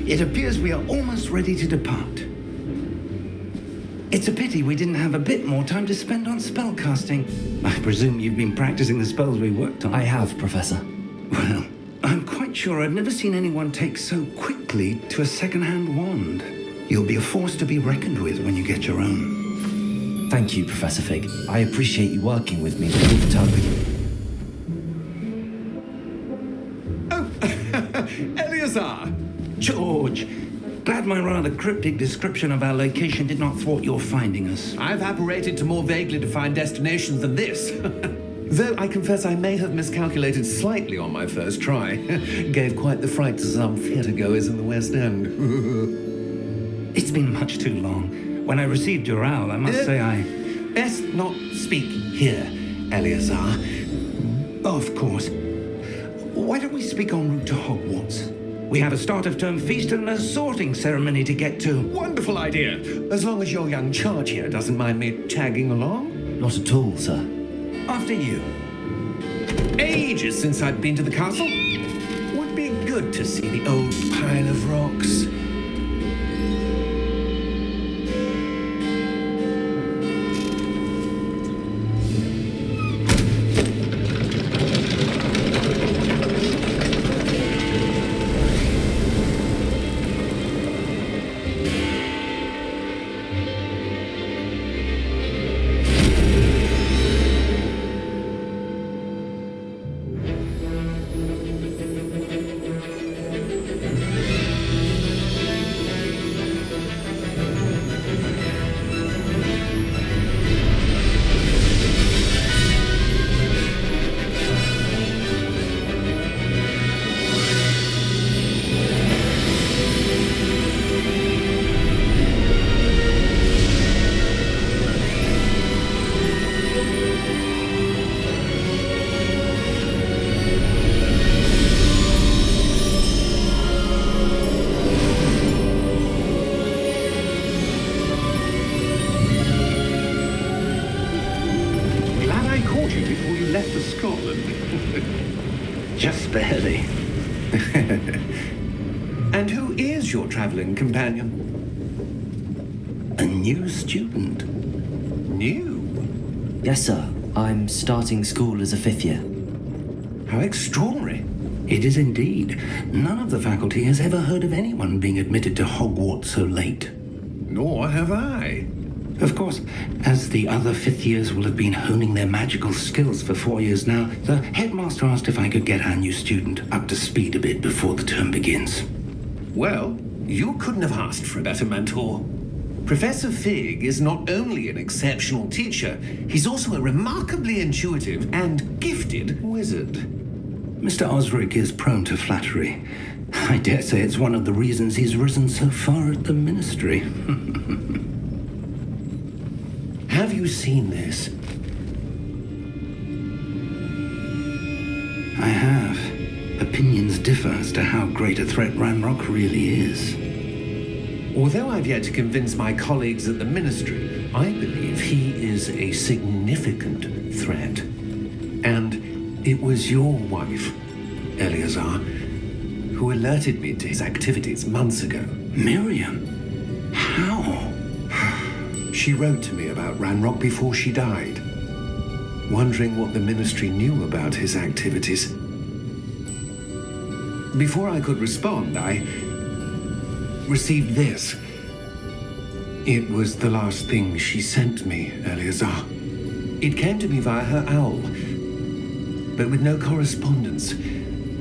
It appears we are almost ready to depart. It's a pity we didn't have a bit more time to spend on spellcasting. I presume you've been practicing the spells we worked on. I have, Professor. Well, I'm quite sure I've never seen anyone take so quickly to a second-hand wand. You'll be a force to be reckoned with when you get your own. Thank you, Professor Fig. I appreciate you working with me all the time. Oh, Eleazar! George! Glad my rather cryptic description of our location did not thwart your finding us. I've apparated to more vaguely defined destinations than this. Though I confess I may have miscalculated slightly on my first try. Gave quite the fright to some theatre-goers in the West End. It's been much too long. When I received your owl, I must say I... Best not speak here, Eleazar. Oh, of course. Why don't we speak en route to Hogwarts? We have a start-of-term feast and a sorting ceremony to get to. Wonderful idea. As long as your young charge here doesn't mind me tagging along. Not at all, sir. After you. Ages since I'd been to the castle. Would be good to see the old pile of rocks. Just barely. And who is your traveling companion? A new student. New? Yes, sir. I'm starting school as a 5th year. How extraordinary. It is indeed. None of the faculty has ever heard of anyone being admitted to Hogwarts so late. Nor have I. Of course, as the other 5th years will have been honing their magical skills for 4 years now, the headmaster asked if I could get our new student up to speed a bit before the term begins. Well, you couldn't have asked for a better mentor. Professor Fig is not only an exceptional teacher, he's also a remarkably intuitive and gifted wizard. Mr. Osric is prone to flattery. I dare say it's one of the reasons he's risen so far at the ministry. Have you seen this? I have. Opinions differ as to how great a threat Ranrock really is. Although I've yet to convince my colleagues at the ministry, I believe he is a significant threat. And it was your wife, Eleazar, who alerted me to his activities months ago. Miriam? How? She wrote to me about Ranrock before she died, wondering what the ministry knew about his activities. Before I could respond, I received this. It was the last thing she sent me, Eleazar. It came to me via her owl, but with no correspondence.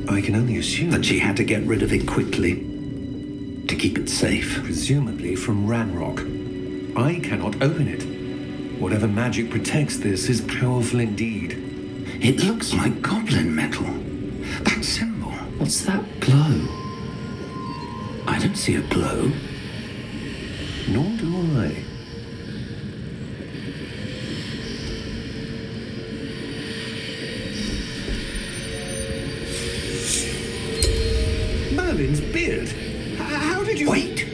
I can only assume That she had to get rid of it quickly, to keep it safe. presumably from Ranrock. I cannot open it. Whatever magic protects this is powerful indeed. It looks like goblin metal. That symbol. What's that glow? I don't see a glow. Nor do I. Merlin's beard. How did you... Wait!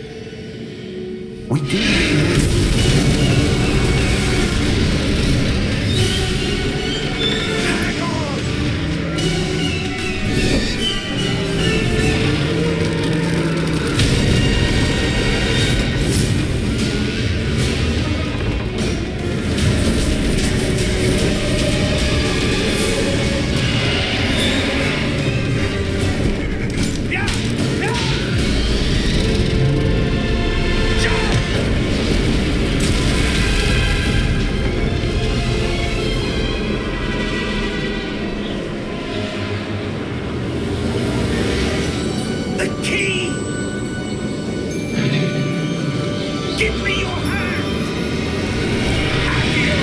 We did. key! Give me your hand! Have you?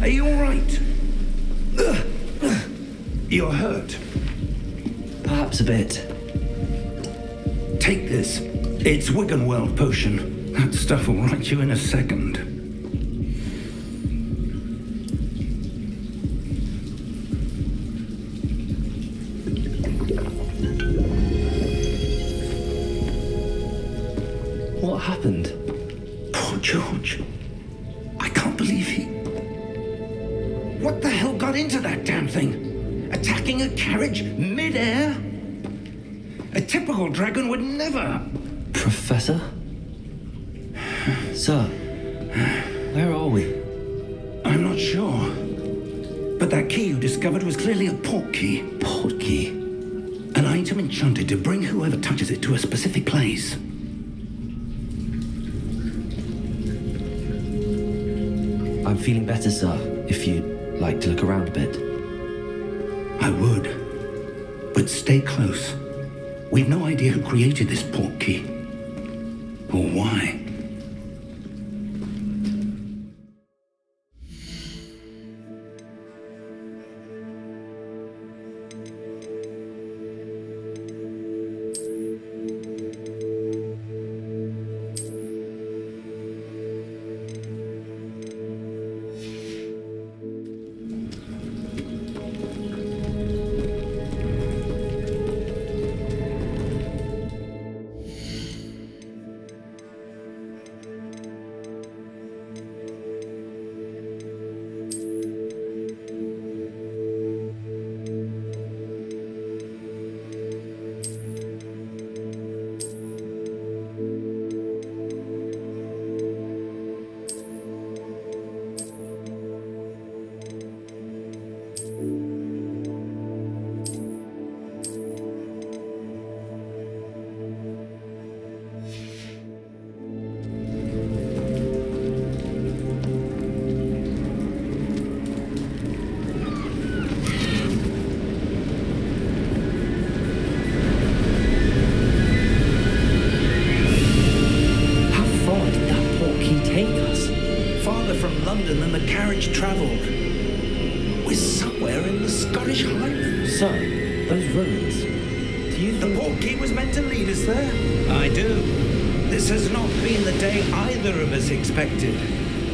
Are you all right? You're hurt. Perhaps a bit. Take this. It's Wiggenweld potion. That stuff will right you in a second. What happened? Poor George. I can't believe he... What the hell got into that damn thing? Attacking a carriage mid-air? A typical dragon would never... Professor? Sir, where are we? I'm not sure. But that key you discovered was clearly a port key. Port key? An item enchanted to bring whoever touches it to a specific place. I'm feeling better, sir, if you'd like to look around a bit. I would. But stay close. We've no idea who created this port key. Or why. Than the carriage travelled. We're somewhere in the Scottish Highlands. Sir, those ruins. Do you think... The port key was meant to lead us there? I do. This has not been the day either of us expected.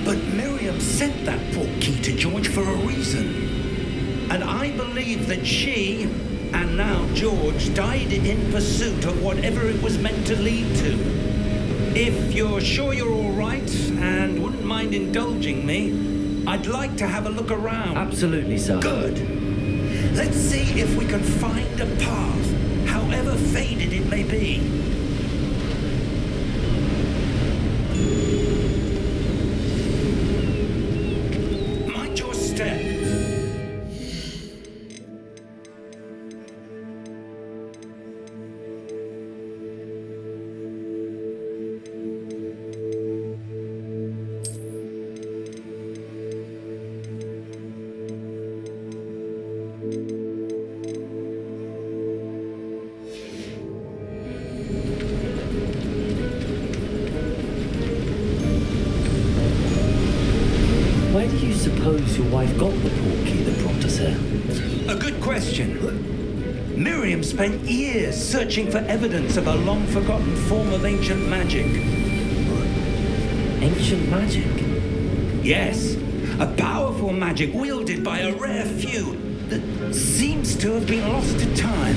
But Miriam sent that port key to George for a reason. And I believe that she, and now George, died in pursuit of whatever it was meant to lead to. If you're sure you're all right and wouldn't mind indulging me, I'd like to have a look around. Absolutely, sir. Good. Let's see if we can find a path, however faded it may be. Mind your step. Where do you suppose your wife got the port key that brought us here? A good question. Miriam spent years searching for evidence of a long-forgotten form of ancient magic. Ancient magic? Yes, a powerful magic wielded by a rare few that seems to have been lost to time.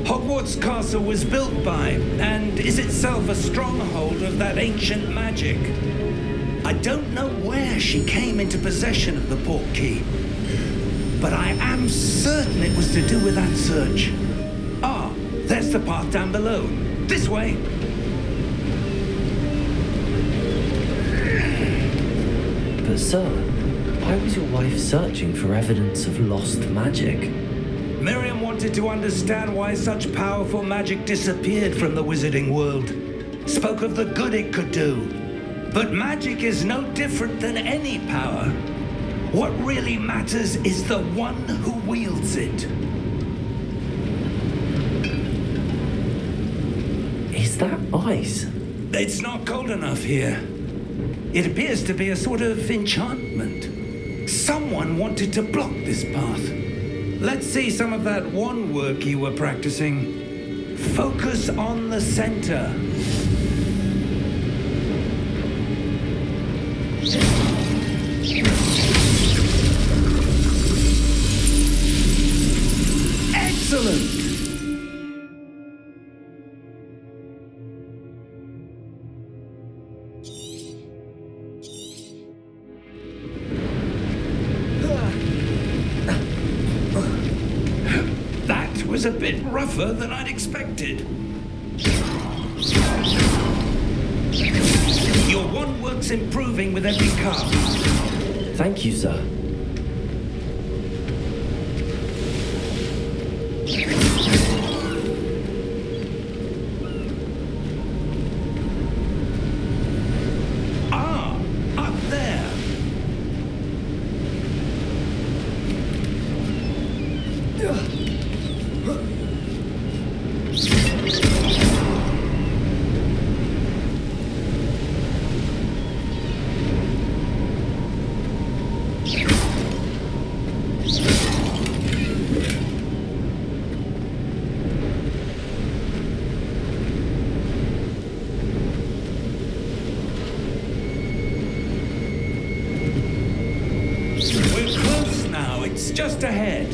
Hogwarts Castle was built by, and is itself a stronghold of that ancient magic. I don't know where she came into possession of the port key, but I am certain it was to do with that search. Ah, there's the path down below. This way. But sir, why was your wife searching for evidence of lost magic? Miriam wanted to understand why such powerful magic disappeared from the wizarding world. Spoke of the good it could do. But magic is no different than any power. What really matters is the one who wields it. Is that ice? It's not cold enough here. It appears to be a sort of enchantment. Someone wanted to block this path. Let's see some of that wand work you were practicing. Focus on the center. Excellent! That was a bit rougher than I'd expected. Your wand work's improving with every cast. Thank you, sir. Ah, up there. We're close now. It's just ahead.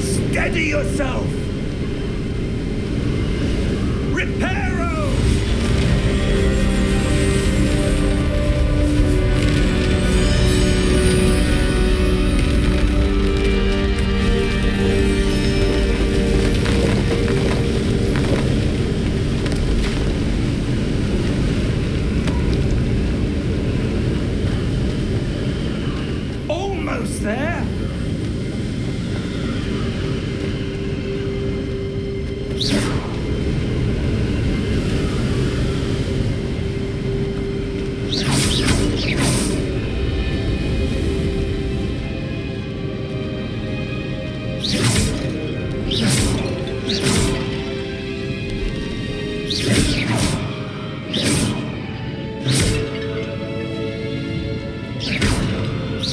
Steady yourself! Reparo! Almost there!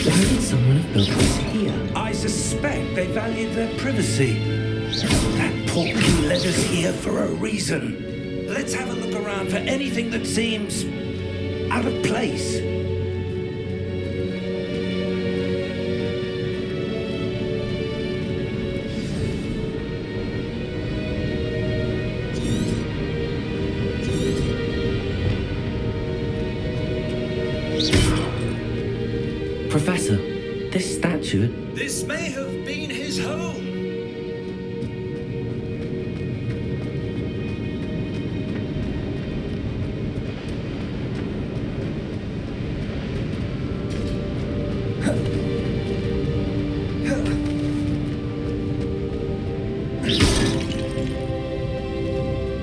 Why did someone have built this here? I suspect they valued their privacy. That portkey led us here for a reason. Let's have a look around for anything that seems out of place. Professor, this statue... This may have been his home.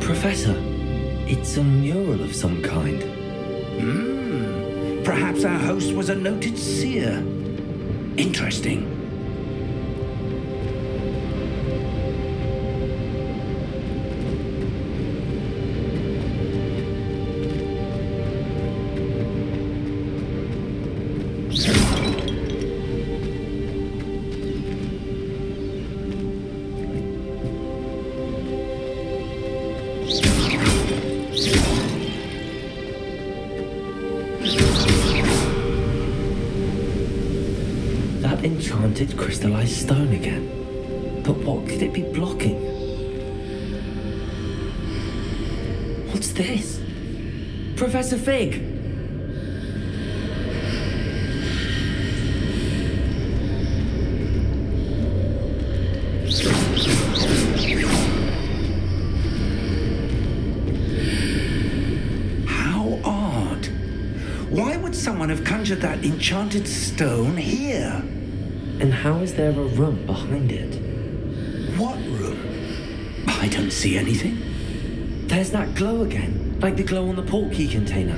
Professor, it's a mural of some kind. Perhaps our host was a noted seer. Interesting. That enchanted crystallized stone again. But what could it be blocking? What's this? Professor Fig! someone have conjured that enchanted stone here? And how is there a room behind it? What room? I don't see anything. There's that glow again, like the glow on the portkey container.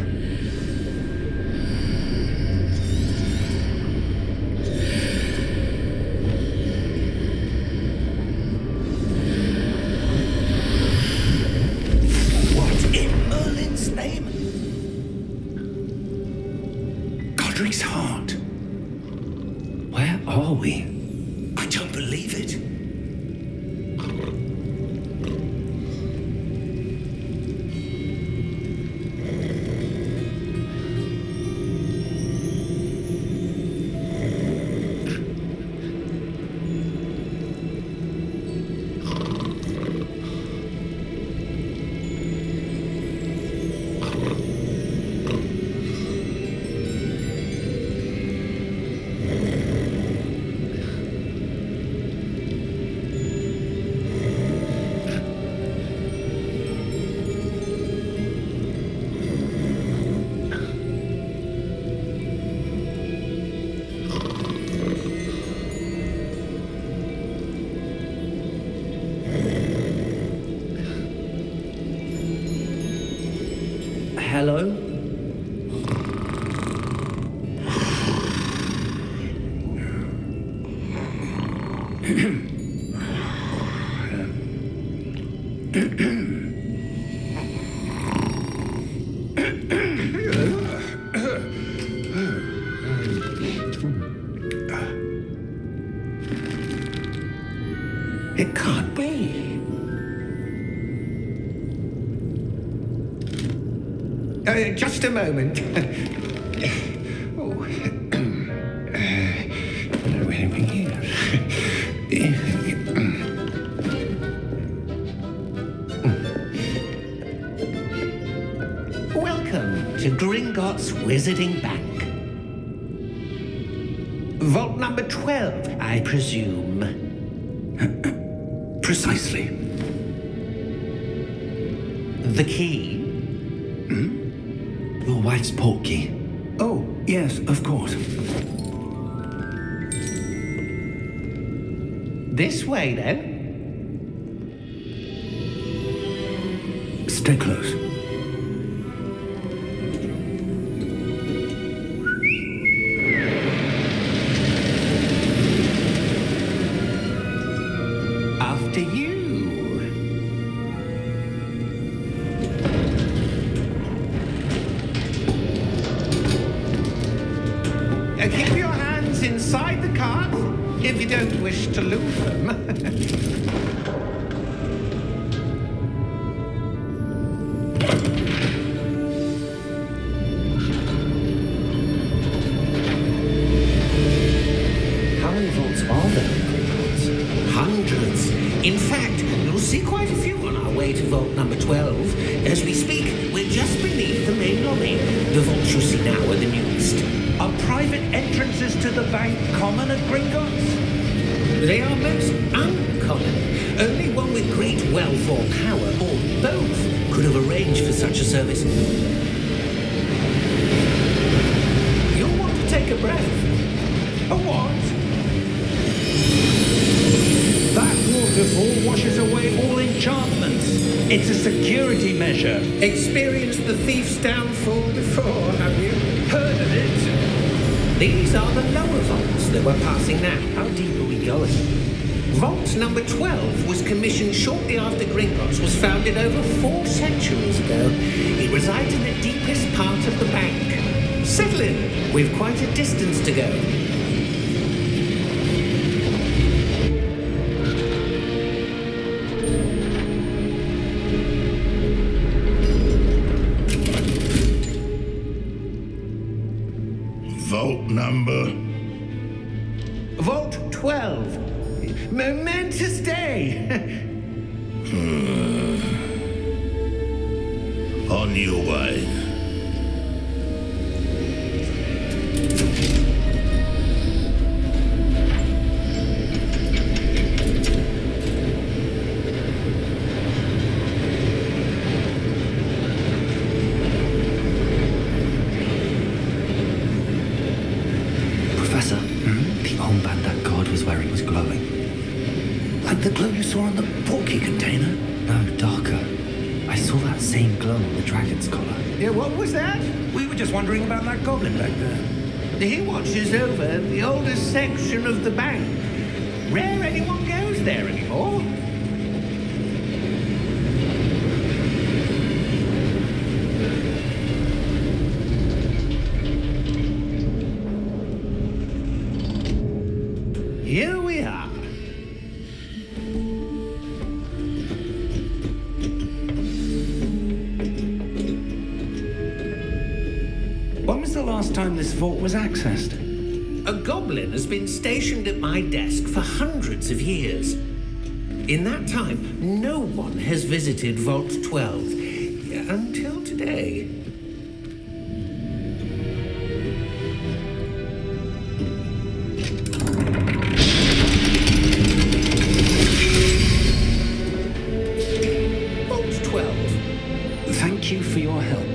What in Merlin's name? Godric's heart. Where are we? I don't believe it. Hello? It can't be. Just a moment. Oh. Wait a minute here. Welcome to Gringotts Wizarding Bank. Vault number 12, I presume. Precisely. The key? Your wife's portkey. Oh, yes, of course. This way, then. Stay close. After you. Keep your hands inside the cart if you don't wish to lose them. How many vaults are there in Gringotts? Hundreds. In fact, you'll see quite a few on our way to vault number 12. As we speak, we're just beneath the main lobby. The vaults you see now are the newest. Are private entrances to the bank common at Gringotts? They are most uncommon. Only one with great wealth or power, or both, could have arranged for such a service. You'll want to take a breath. A what? That waterfall washes away all enchantments. It's a security measure. Experienced the thief's downfall before, have you? Heard of it? These are the lower vaults that we're passing now. How deep are we going? Vault number 12 was commissioned shortly after Gringotts was founded over 4 centuries ago. It resides in the deepest part of the bank. Settle in. We've quite a distance to go. Vault number. Vault 12. Momentous day. On your way. on the portkey container? No, darker. I saw that same glow on the dragon's collar. Yeah, what was that? We were just wondering about that goblin back there. He watches over the oldest section of the bank. Rare anyone goes there anymore. Here we are. When was the last time this vault was accessed? A goblin has been stationed at my desk for hundreds of years. In that time, no one has visited Vault 12 until today. Vault 12. Thank you for your help.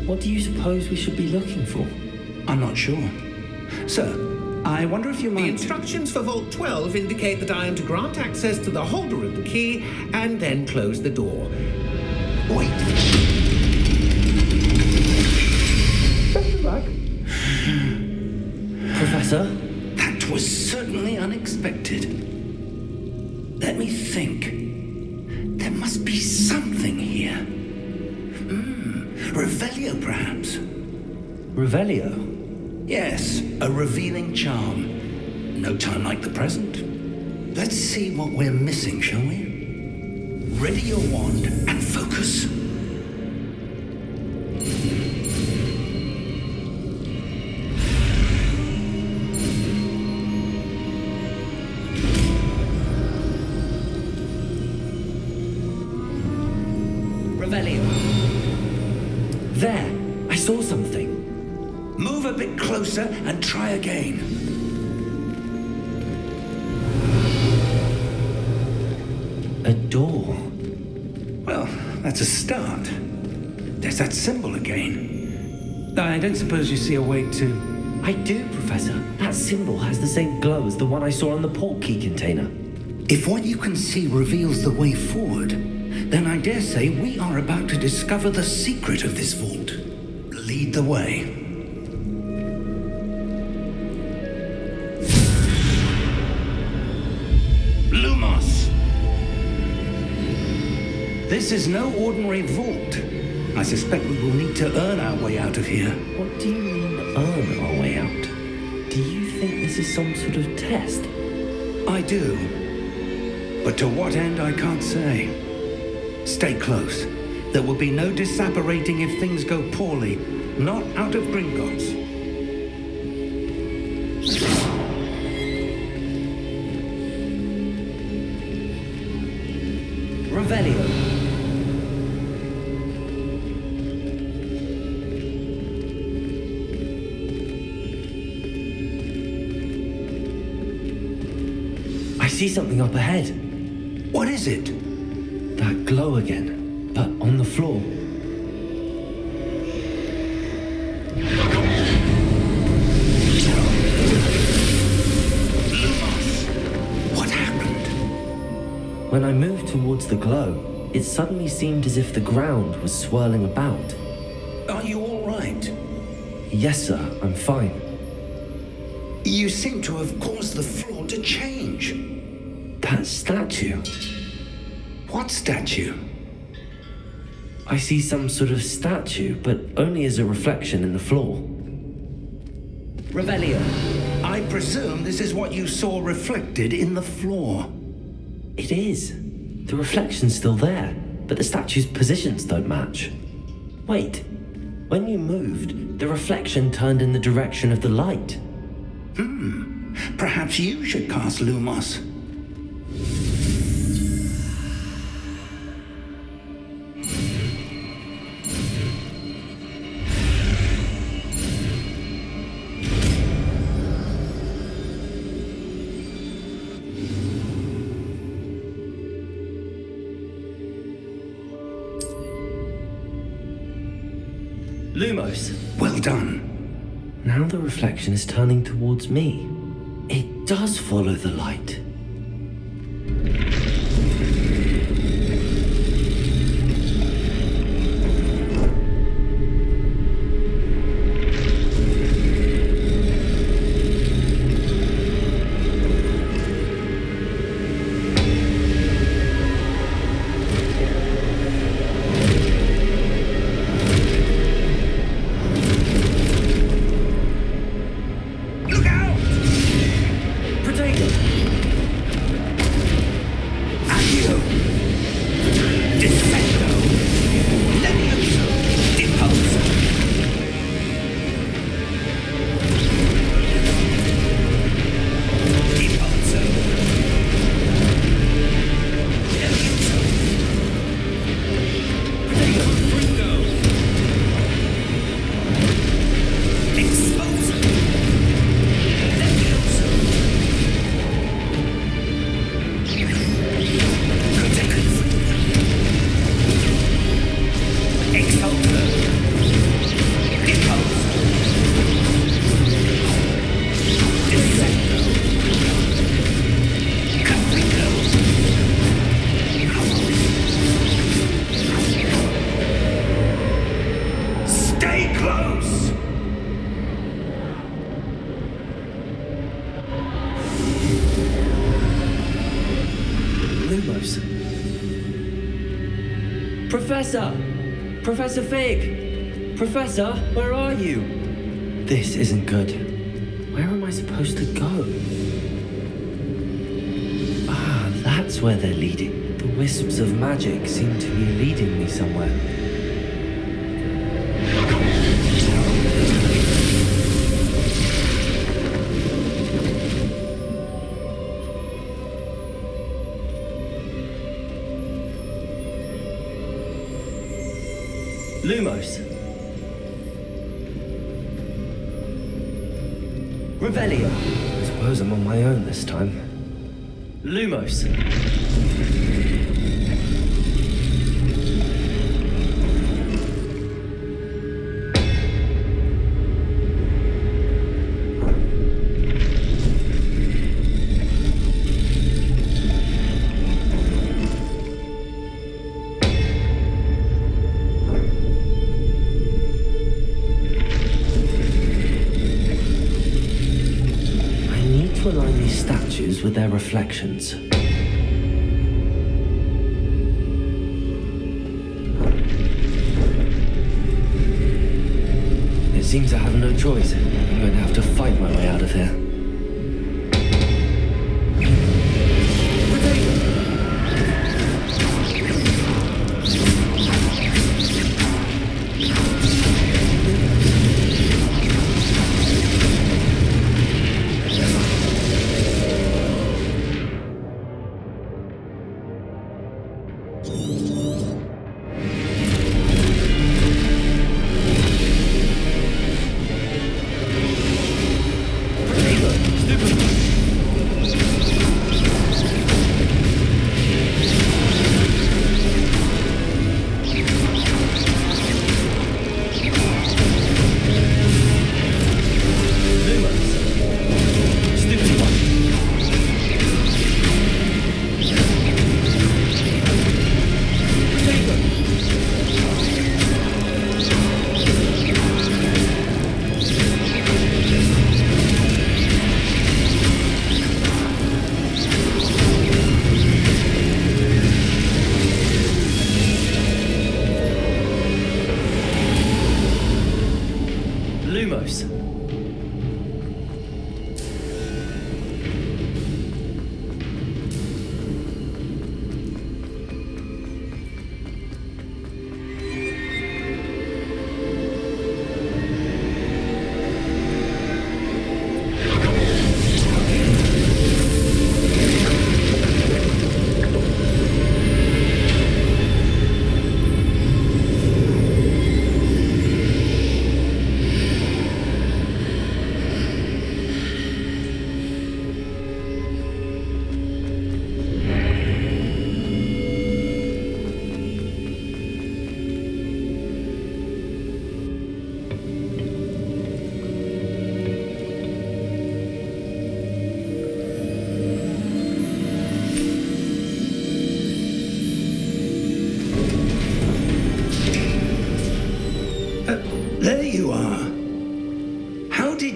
What do you suppose we should be looking for? I'm not sure. Sir, I wonder if you The might... instructions for Vault 12 indicate that I am to grant access to the holder of the key and then close the door. Wait. Best of luck. Professor? That was certainly unexpected. Let me think. There must be something here. Revelio, perhaps? Revelio? Yes, a revealing charm. No time like the present. Let's see what we're missing, shall we? Ready your wand and focus. Revelio. There! I saw something. Move a bit closer and try again. A door. Well, that's a start. There's that symbol again. I don't suppose you see a way to... I do, Professor. That symbol has the same glow as the one I saw on the portkey container. If what you can see reveals the way forward, then I dare say we are about to discover the secret of this vault. Lead the way. Lumos! This is no ordinary vault. I suspect we will need to earn our way out of here. What do you mean, earn our way out? Do you think this is some sort of test? I do. But to what end, I can't say. Stay close. There will be no disapparating if things go poorly. Not out of Gringotts. Revelio. I see something up ahead. What is it? That glow again, but on the floor. What happened? When I moved towards the glow, it suddenly seemed as if the ground was swirling about. Are you all right? Yes, sir, I'm fine. You seem to have caused the floor to change. That statue. What statue? I see some sort of statue, but only as a reflection in the floor. Revelio. I presume this is what you saw reflected in the floor. It is. The reflection's still there, but the statue's positions don't match. Wait. When you moved, the reflection turned in the direction of the light. Perhaps you should cast Lumos. Lumos, Well done. now the reflection is turning towards me. It does follow the light. Look out! Potato! Accio! Descendo! Levioso! Depulso! Depulso! Levioso! Potato! Fringo! Exposo! Levioso! Protected Fringo! Exposo! Depulso! Descendo! Caprico! Stay close! Lumos. Professor! Professor Fig! Professor, where are you? This isn't good. Where am I supposed to go? Ah, that's where they're leading. The wisps of magic seem to be leading me somewhere. Lumos. Revelio. I suppose I'm on my own this time. Lumos. I need to align these statues with their reflections. It seems I have no choice. I'm going to have to fight my way out of here. Potato!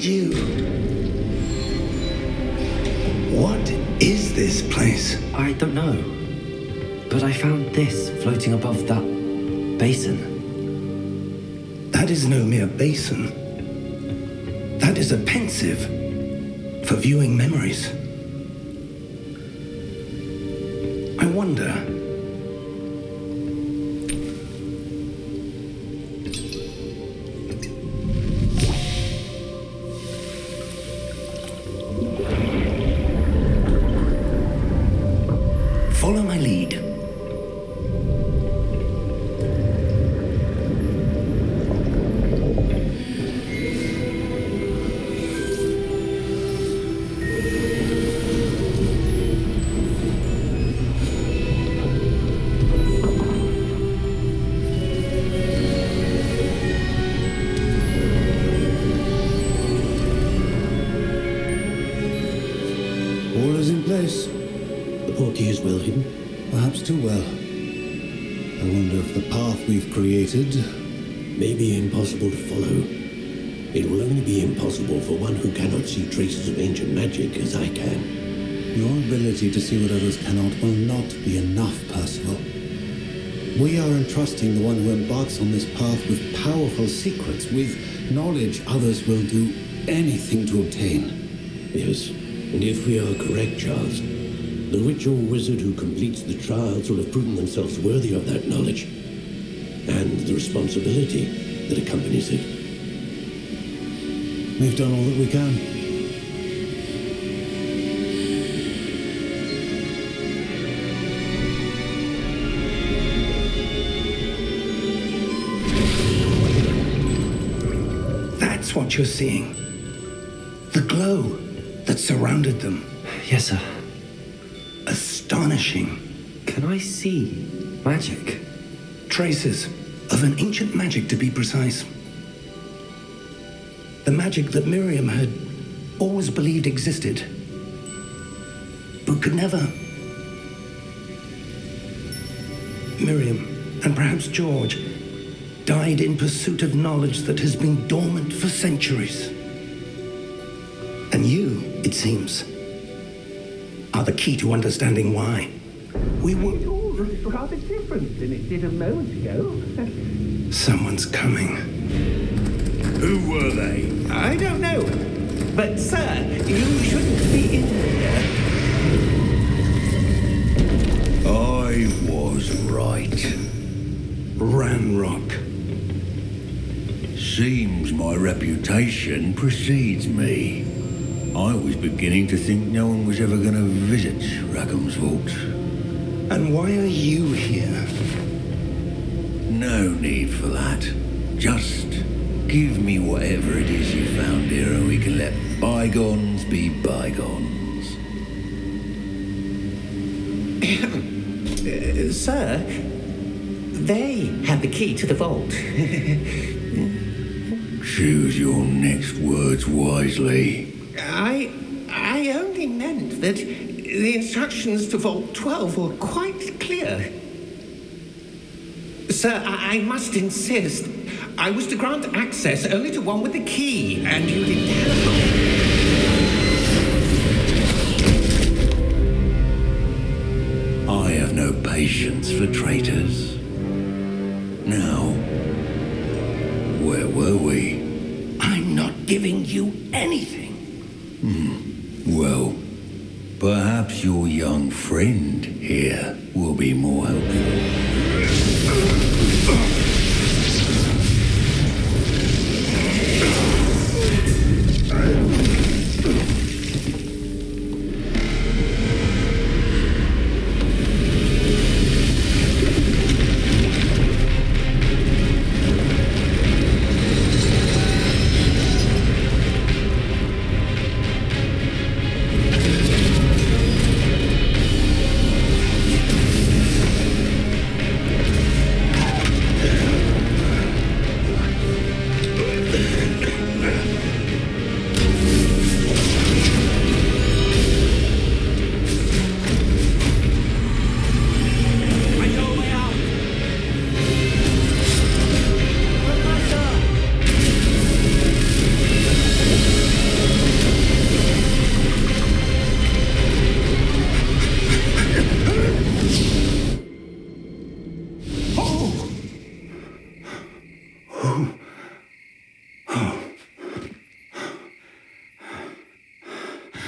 you? What is this place? I don't know. But I found this floating above that basin. That is no mere basin. That is a pensive for viewing memories. I wonder. Follow my lead. All is in place. The portkey is well hidden. Perhaps too well. I wonder if the path we've created... May be impossible to follow. It will only be impossible for one who cannot see traces of ancient magic as I can. Your ability to see what others cannot will not be enough, Percival. We are entrusting the one who embarks on this path with powerful secrets, with knowledge others will do anything to obtain. Yes, and if we are correct, Charles, the witch or wizard who completes the trials will have proven themselves worthy of that knowledge and the responsibility that accompanies it. We've done all that we can. That's what you're seeing. The glow that surrounded them. Yes, sir. Astonishing. Can I see magic? Traces of an ancient magic, to be precise. The magic that Miriam had always believed existed, but could never. Miriam, and perhaps George, died in pursuit of knowledge that has been dormant for centuries. And you, it seems, are the key to understanding why. We were... It all looks rather different than it did a moment ago. Someone's coming. Who were they? I don't know. But, sir, you shouldn't be in here. I was right. Ranrock. Seems my reputation precedes me. I was beginning to think no one was ever going to visit Rackham's vault. And why are you here? No need for that. Just give me whatever it is you found here and we can let bygones be bygones. Sir, they have the key to the vault. Choose your next words wisely. I only meant that the instructions to Vault 12 were quite clear. Sir, I must insist. I was to grant access only to one with the key, and you didn't have one. I have no patience for traitors. Now, where were we? I'm not giving you anything. Well, perhaps your young friend here will be more helpful.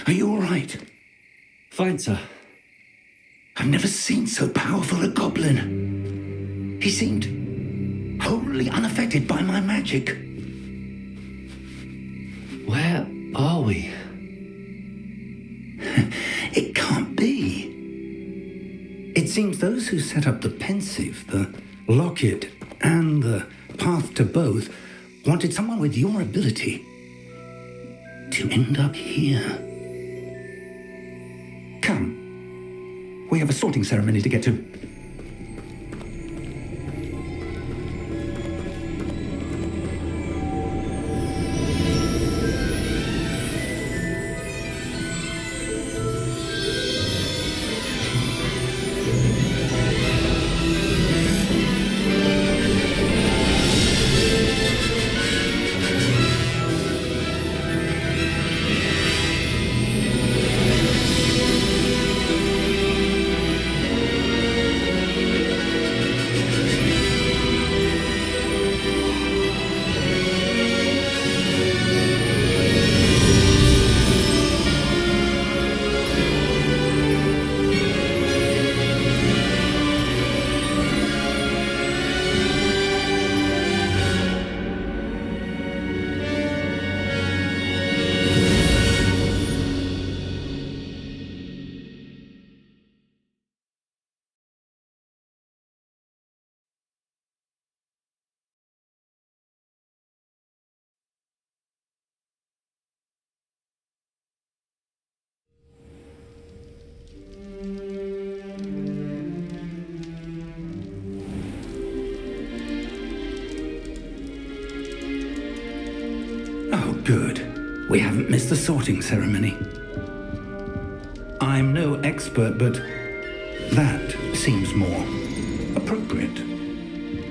Are you all right? Fine, sir. I've never seen so powerful a goblin. He seemed wholly unaffected by my magic. Where are we? It can't be. It seems those who set up the pensive, the locket, and the path to both wanted someone with your ability to end up here. Come. We have a sorting ceremony to get to. Good. We haven't missed the sorting ceremony. I'm no expert, but that seems more appropriate.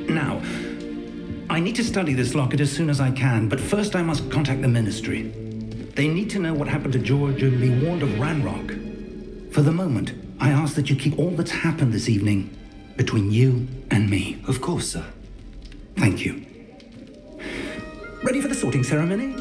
Now, I need to study this locket as soon as I can, but first I must contact the Ministry. They need to know what happened to George and be warned of Ranrock. For the moment, I ask that you keep all that's happened this evening between you and me. Of course, sir. Thank you. Ready for the sorting ceremony?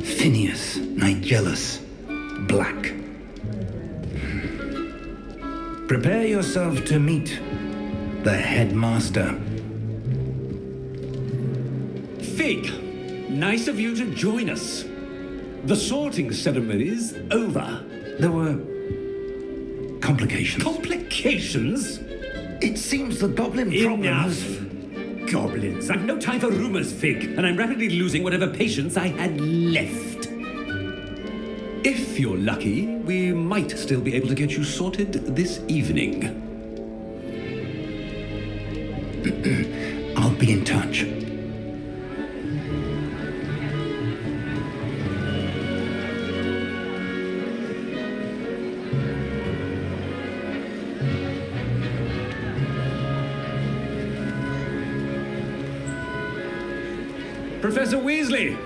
Phineas Nigellus Black. Prepare yourself to meet the headmaster. Fig, nice of you to join us. The sorting ceremony's over. There were complications. Complications? It seems the goblin problem Enough. has... Goblins. I've no time for rumors, Fig, and I'm rapidly losing whatever patience I had left. If you're lucky, we might still be able to get you sorted this evening. I'll be in touch. Professor Weasley,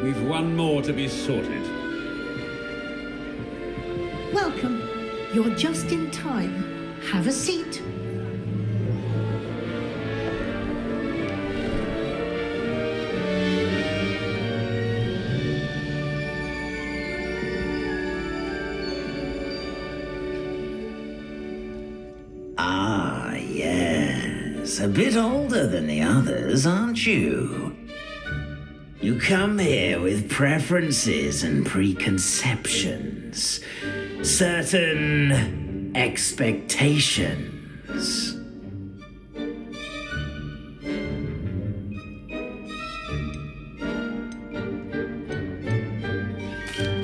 we've one more to be sorted. Welcome. You're just in time. Have a seat. Ah, yes. A bit older than the others, aren't you? You come here with preferences and preconceptions. Certain expectations.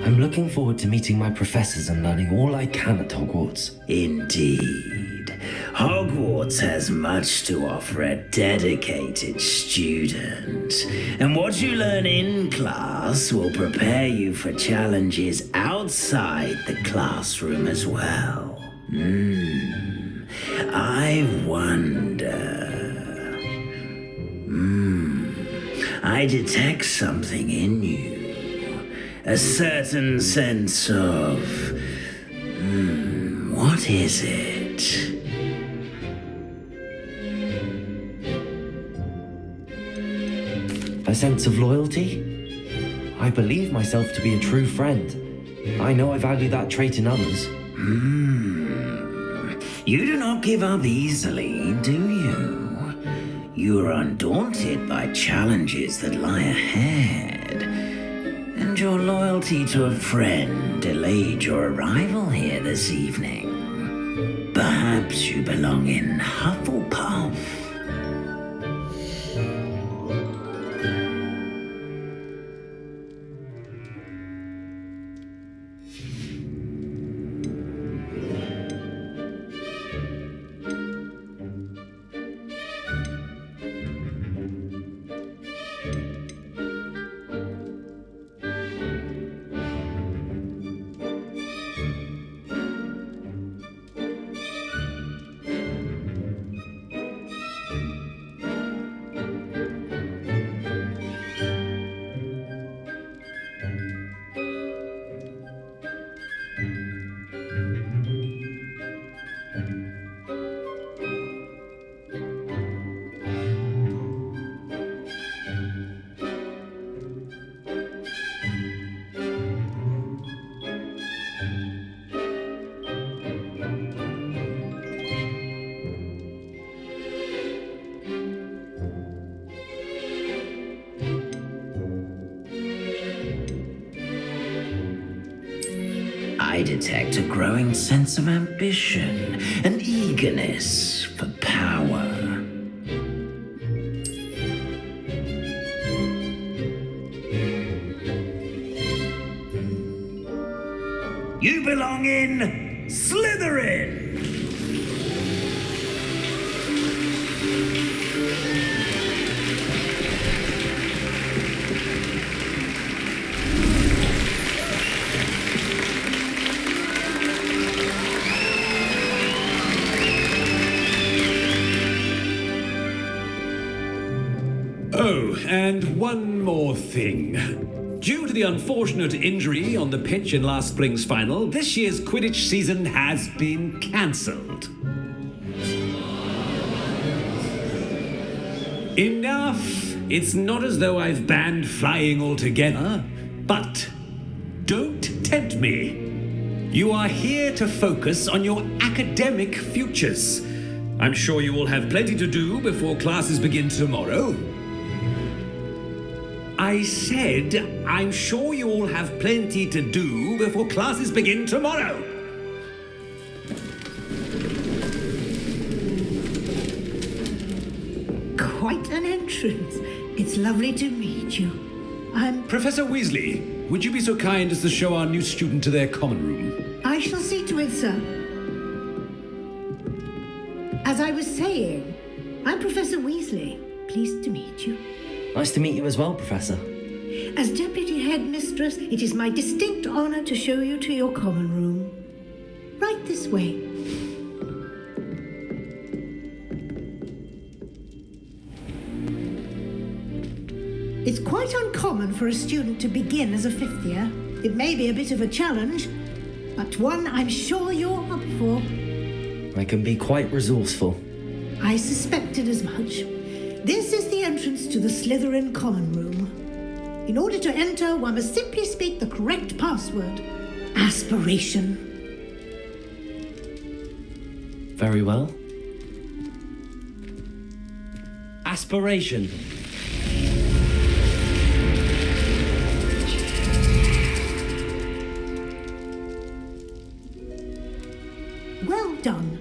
I'm looking forward to meeting my professors and learning all I can at Hogwarts. Indeed. Hogwarts has much to offer a dedicated student. And what you learn in class will prepare you for challenges outside the classroom as well. I wonder... I detect something in you. A certain sense of... what is it? A sense of loyalty? I believe myself to be a true friend. I know I value that trait in others. You do not give up easily, do you? You are undaunted by challenges that lie ahead. And your loyalty to a friend delayed your arrival here this evening. Perhaps you belong in Hufflepuff. I detect a growing sense of ambition and eagerness for power. You belong in Slytherin! Oh, and one more thing. Due to the unfortunate injury on the pitch in last spring's final, this year's Quidditch season has been cancelled. Enough! It's not as though I've banned flying altogether, but don't tempt me. You are here to focus on your academic futures. I'm sure you will have plenty to do before classes begin tomorrow. I said, I'm sure you all have plenty to do before classes begin tomorrow. Quite an entrance. It's lovely to meet you. I'm... Professor Weasley, would you be so kind as to show our new student to their common room? I shall see to it, sir. As I was saying, I'm Professor Weasley. Pleased to meet you. Nice to meet you as well, Professor. As Deputy Headmistress, it is my distinct honor to show you to your common room. Right this way. It's quite uncommon for a student to begin as a fifth year. It may be a bit of a challenge, but one I'm sure you're up for. I can be quite resourceful. I suspected as much. This is the entrance to the Slytherin common room. In order to enter, one must simply speak the correct password. Aspiration. Very well. Aspiration. Well done.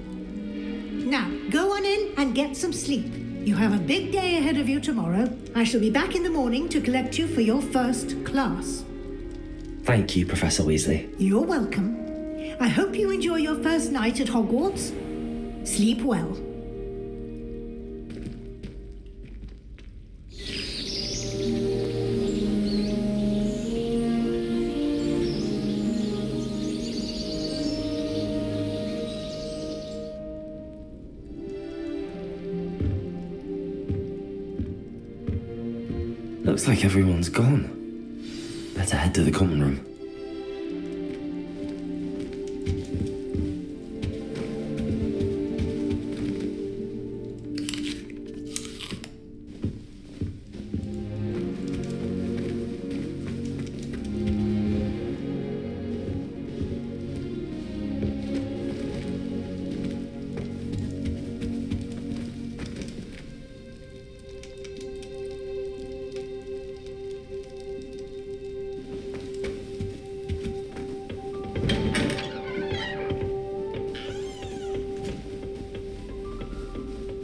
Now, go on in and get some sleep. You have a big day ahead of you tomorrow. I shall be back in the morning to collect you for your first class. Thank you, Professor Weasley. You're welcome. I hope you enjoy your first night at Hogwarts. Sleep well. Looks like everyone's gone. Better head to the common room.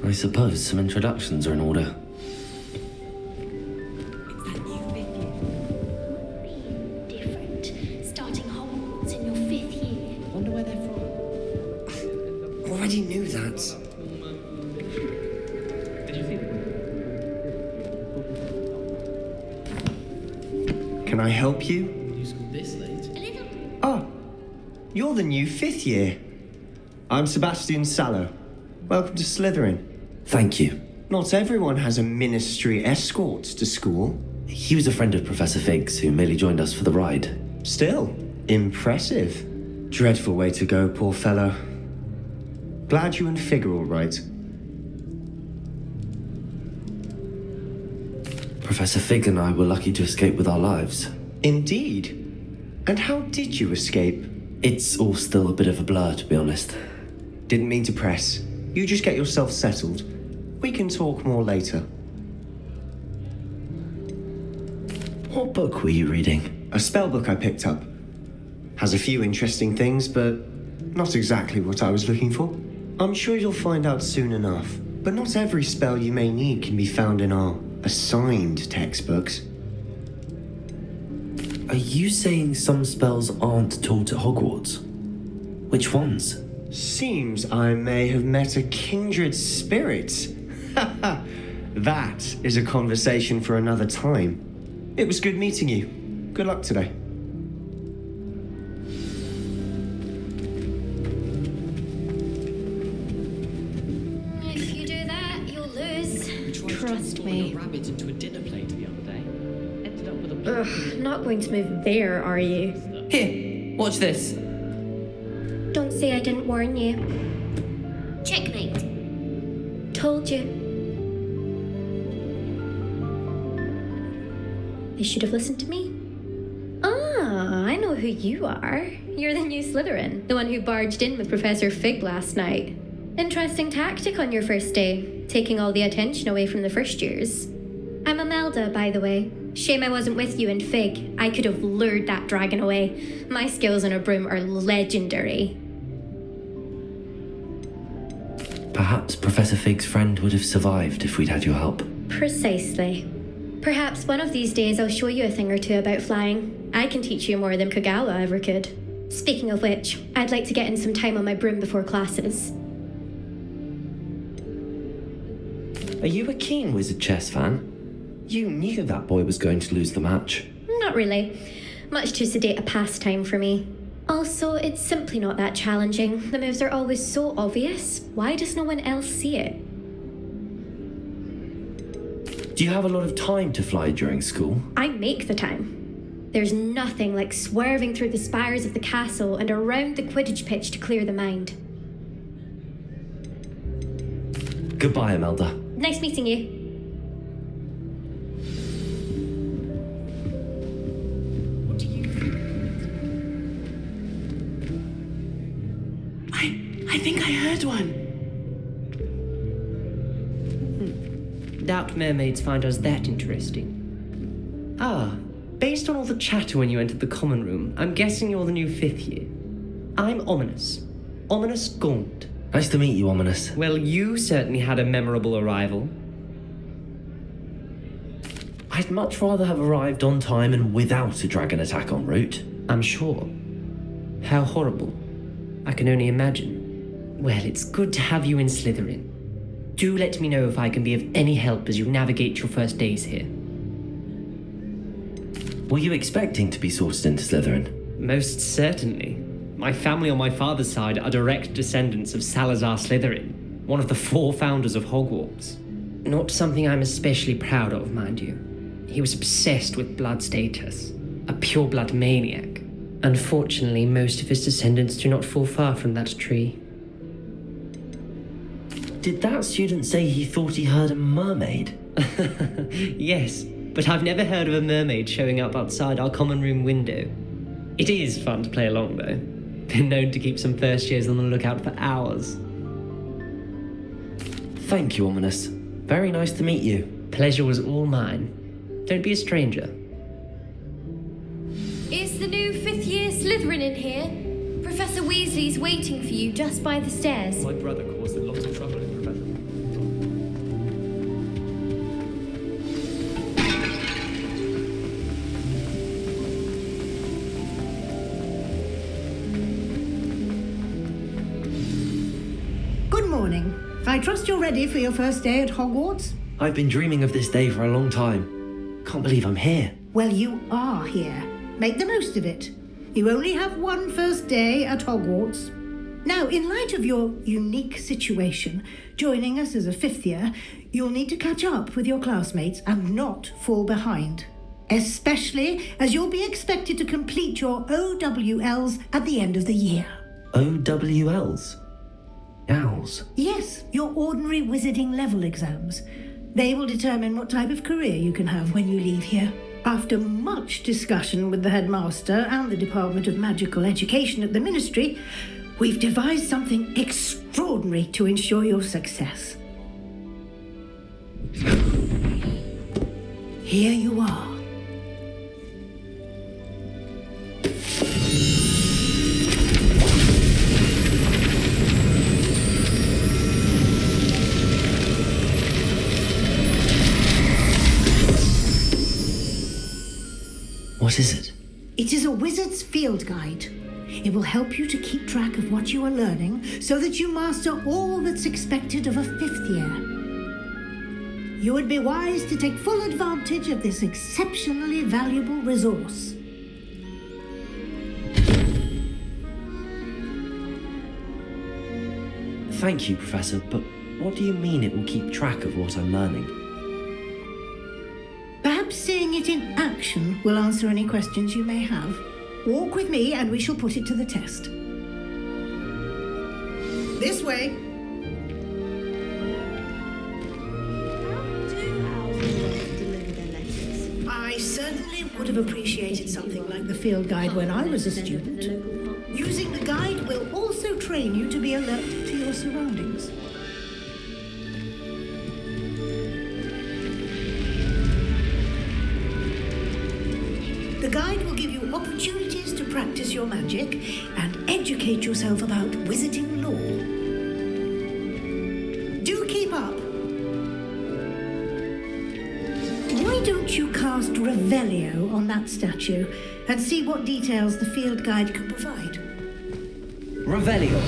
I suppose some introductions are in order. It's that new fifth year. Different. Starting Hogwarts in your 5th year. Wonder where they're from. Already knew that. Did you see? Can I help you? You school this late? Oh, you're the new 5th year. I'm Sebastian Sallow. Welcome to Slytherin. Thank you. Not everyone has a ministry escort to school. He was a friend of Professor Fig's who merely joined us for the ride. Still, impressive. Dreadful way to go, poor fellow. Glad you and Fig are all right. Professor Fig and I were lucky to escape with our lives. Indeed. And how did you escape? It's all still a bit of a blur, to be honest. Didn't mean to press. You just get yourself settled. We can talk more later. What book were you reading? A spell book I picked up. Has a few interesting things, but not exactly what I was looking for. I'm sure you'll find out soon enough. But not every spell you may need can be found in our assigned textbooks. Are you saying some spells aren't taught at Hogwarts? Which ones? Seems I may have met a kindred spirit. That is a conversation for another time. It was good meeting you. Good luck today. If you do that, you'll lose. Trust me. A rabbit into a dinner plate the other day. Ended up with a... Ugh, not going to move there, are you? Here, watch this. Don't say I didn't warn you. Checkmate. Told you. You should have listened to me. Ah, I know who you are. You're the new Slytherin, the one who barged in with Professor Fig last night. Interesting tactic on your first day, taking all the attention away from the first years. I'm Imelda, by the way. Shame I wasn't with you and Fig. I could have lured that dragon away. My skills on a broom are legendary. Perhaps Professor Fig's friend would have survived if we'd had your help. Precisely. Perhaps one of these days I'll show you a thing or two about flying. I can teach you more than Kagawa ever could. Speaking of which, I'd like to get in some time on my broom before classes. Are you a keen Wizard Chess fan? You knew that boy was going to lose the match. Not really. Much too sedate a pastime for me. Also, it's simply not that challenging. The moves are always so obvious. Why does no one else see it? Do you have a lot of time to fly during school? I make the time. There's nothing like swerving through the spires of the castle and around the Quidditch pitch to clear the mind. Goodbye, Imelda. Nice meeting you. I think I heard one. Doubt mermaids find us that interesting. Ah, based on all the chatter when you entered the common room, I'm guessing you're the new 5th year. I'm Ominous. Ominous Gaunt. Nice to meet you, Ominous. Well, you certainly had a memorable arrival. I'd much rather have arrived on time and without a dragon attack en route. I'm sure. How horrible. I can only imagine. Well, it's good to have you in Slytherin. Do let me know if I can be of any help as you navigate your first days here. Were you expecting to be sorted into Slytherin? Most certainly. My family on my father's side are direct descendants of Salazar Slytherin, one of the 4 founders of Hogwarts. Not something I'm especially proud of, mind you. He was obsessed with blood status, a pure-blood maniac. Unfortunately, most of his descendants do not fall far from that tree. Did that student say he thought he heard a mermaid? Yes, but I've never heard of a mermaid showing up outside our common room window. It is fun to play along, though. Been known to keep some first years on the lookout for hours. Thank you, Ominous. Very nice to meet you. Pleasure was all mine. Don't be a stranger. Is the new fifth-year Slytherin in here? Professor Weasley's waiting for you just by the stairs. My brother caused a lot of trouble in Professor. Good morning. I trust you're ready for your first day at Hogwarts? I've been dreaming of this day for a long time. Can't believe I'm here. Well, you are here. Make the most of it. You only have one first day at Hogwarts. Now, in light of your unique situation, joining us as a fifth year, you'll need to catch up with your classmates and not fall behind. Especially as you'll be expected to complete your OWLs at the end of the year. OWLs? Owls? Yes, your ordinary wizarding level exams. They will determine what type of career you can have when you leave here. After much discussion with the headmaster and the Department of Magical Education at the Ministry, we've devised something extraordinary to ensure your success. Here you are. What is it? It is a wizard's field guide. It will help you to keep track of what you are learning so that you master all that's expected of a fifth year. You would be wise to take full advantage of this exceptionally valuable resource. Thank you, Professor, but what do you mean it will keep track of what I'm learning? Perhaps seeing it in action will answer any questions you may have. Walk with me and we shall put it to the test. This way. I certainly would have appreciated something like the field guide when I was a student. Using the guide will also train you to be alert to your surroundings. The guide will give you opportunities to practice your magic and educate yourself about wizarding lore. Do keep up. Why don't you cast Revelio on that statue and see what details the field guide can provide? Revelio.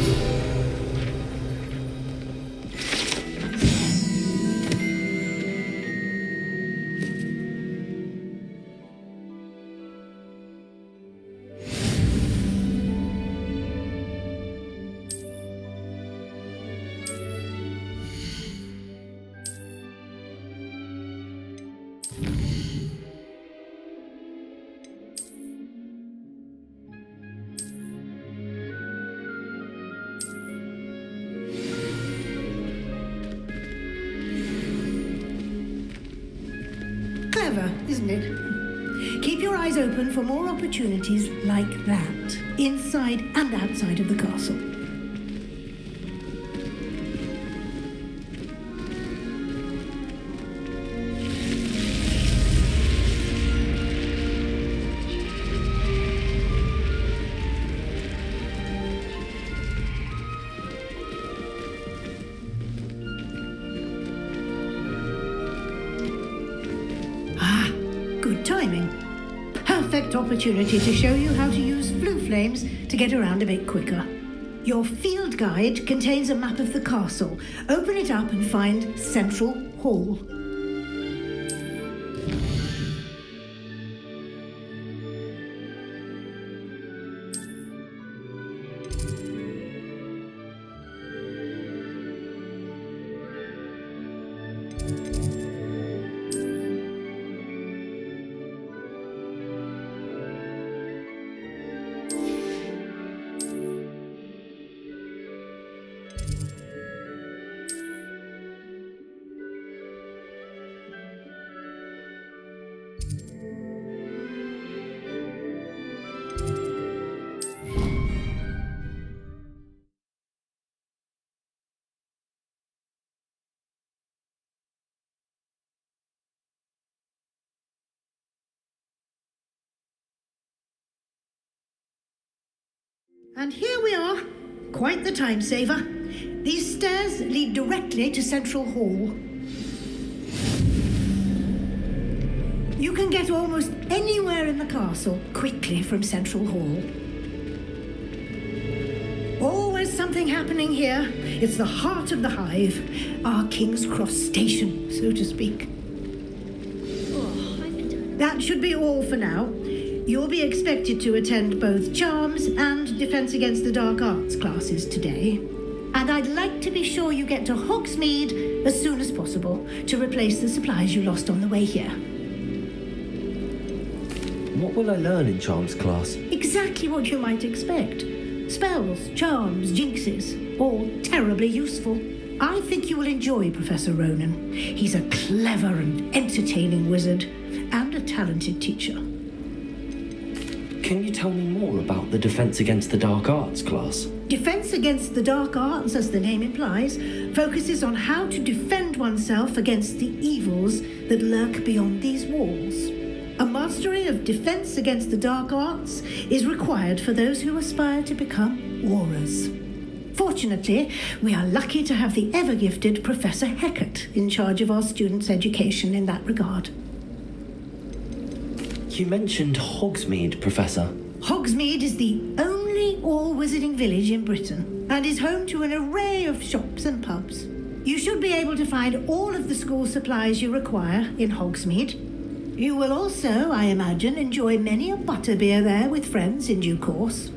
Clever, isn't it? Keep your eyes open for more opportunities like that, inside and outside of the castle. Good timing. Perfect opportunity to show you how to use flue flames to get around a bit quicker. Your field guide contains a map of the castle. Open it up and find Central Hall. And here we are. Quite the time saver. These stairs lead directly to Central Hall. You can get almost anywhere in the castle quickly from Central Hall. Always something happening here. It's the heart of the hive, our King's Cross station, so to speak. That should be all for now. You'll be expected to attend both Charms and Defense Against the Dark Arts classes today. And I'd like to be sure you get to Hogsmeade as soon as possible to replace the supplies you lost on the way here. What will I learn in Charms class? Exactly what you might expect. Spells, charms, jinxes, all terribly useful. I think you will enjoy Professor Ronan. He's a clever and entertaining wizard and a talented teacher. Can you tell me more about the Defense Against the Dark Arts class? Defense Against the Dark Arts, as the name implies, focuses on how to defend oneself against the evils that lurk beyond these walls. A mastery of Defense Against the Dark Arts is required for those who aspire to become Aurors. Fortunately, we are lucky to have the ever-gifted Professor Heckert in charge of our students' education in that regard. You mentioned Hogsmeade, Professor. Hogsmeade is the only all-wizarding village in Britain and is home to an array of shops and pubs. You should be able to find all of the school supplies you require in Hogsmeade. You will also, I imagine, enjoy many a butterbeer there with friends in due course.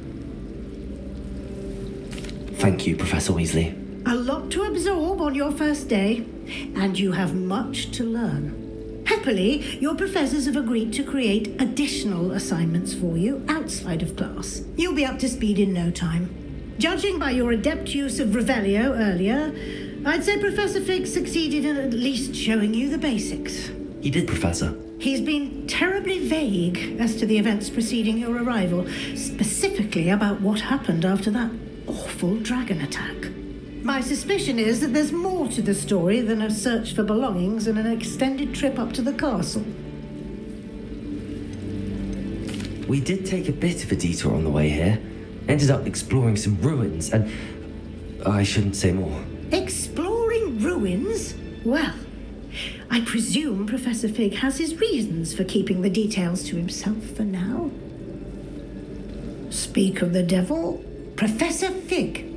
Thank you, Professor Weasley. A lot to absorb on your first day, and you have much to learn. Happily, your professors have agreed to create additional assignments for you outside of class. You'll be up to speed in no time. Judging by your adept use of Revelio earlier, I'd say Professor Fig succeeded in at least showing you the basics. He did, Professor. He's been terribly vague as to the events preceding your arrival, specifically about what happened after that awful dragon attack. My suspicion is that there's more to the story than a search for belongings and an extended trip up to the castle. We did take a bit of a detour on the way here. Ended up exploring some ruins and... I shouldn't say more. Exploring ruins? Well, I presume Professor Fig has his reasons for keeping the details to himself for now. Speak of the devil, Professor Fig.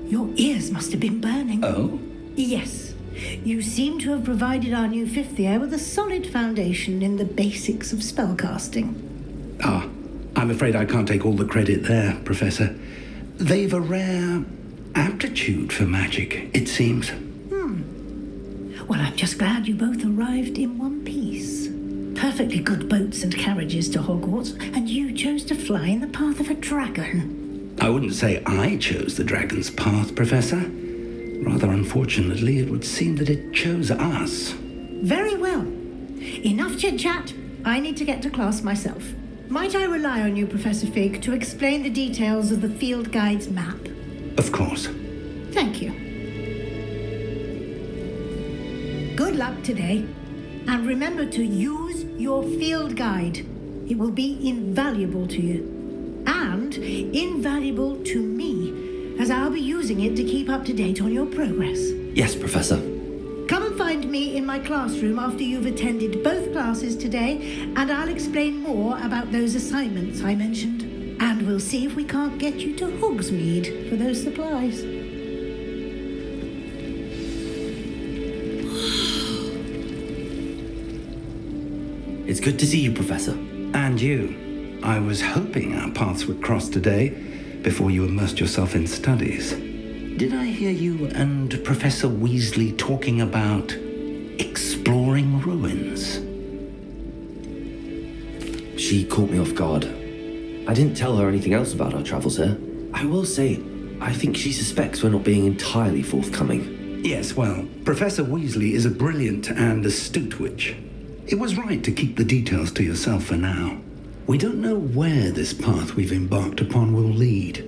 Your ears must have been burning. Oh? Yes. You seem to have provided our new fifth year with a solid foundation in the basics of spellcasting. Ah, I'm afraid I can't take all the credit there, Professor. They've a rare aptitude for magic, it seems. Well, I'm just glad you both arrived in one piece. Perfectly good boats and carriages to Hogwarts, and you chose to fly in the path of a dragon. I wouldn't say I chose the dragon's path, Professor. Rather unfortunately, it would seem that it chose us. Very well. Enough chit-chat. I need to get to class myself. Might I rely on you, Professor Fig, to explain the details of the field guide's map? Of course. Thank you. Good luck today, and remember to use your field guide. It will be invaluable to you, and invaluable to me, as I'll be using it to keep up to date on your progress. Yes, Professor. Come and find me in my classroom after you've attended both classes today, and I'll explain more about those assignments I mentioned. And we'll see if we can't get you to Hogsmeade for those supplies. It's good to see you, Professor. And you. I was hoping our paths would cross today, before you immersed yourself in studies. Did I hear you and Professor Weasley talking about exploring ruins? She caught me off guard. I didn't tell her anything else about our travels here. I will say, I think she suspects we're not being entirely forthcoming. Yes, well, Professor Weasley is a brilliant and astute witch. It was right to keep the details to yourself for now. We don't know where this path we've embarked upon will lead.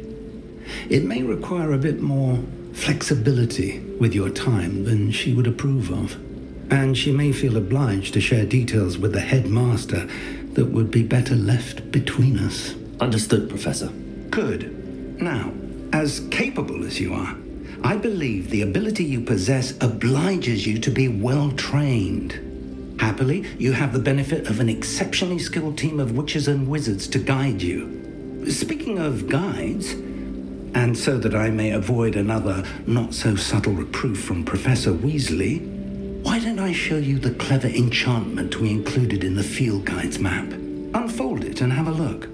It may require a bit more flexibility with your time than she would approve of. And she may feel obliged to share details with the headmaster that would be better left between us. Understood, Professor. Good. Now, as capable as you are, I believe the ability you possess obliges you to be well trained. Happily, you have the benefit of an exceptionally skilled team of witches and wizards to guide you. Speaking of guides, and so that I may avoid another not-so-subtle reproof from Professor Weasley, why don't I show you the clever enchantment we included in the field guide's map? Unfold it and have a look.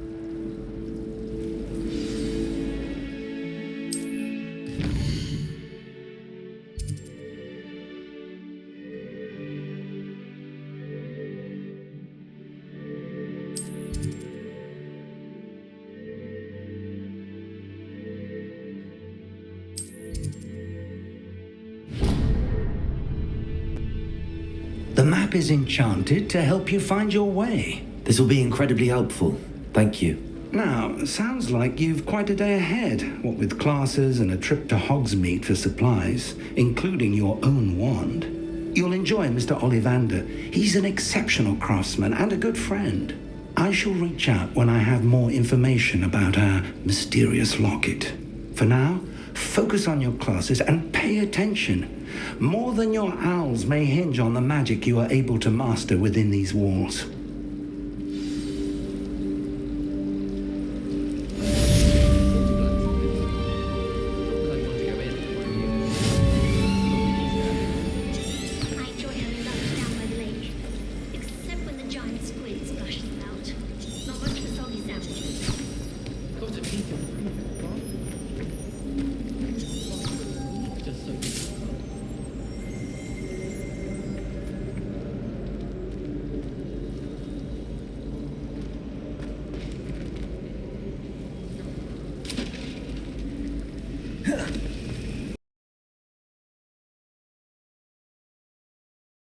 The map is enchanted to help you find your way. This will be incredibly helpful. Thank you. Now, sounds like you've quite a day ahead, what with classes and a trip to Hogsmeade for supplies, including your own wand. You'll enjoy Mr. Ollivander. He's an exceptional craftsman and a good friend. I shall reach out when I have more information about our mysterious locket. For now, focus on your classes and pay attention. More than your owls may hinge on the magic you are able to master within these walls.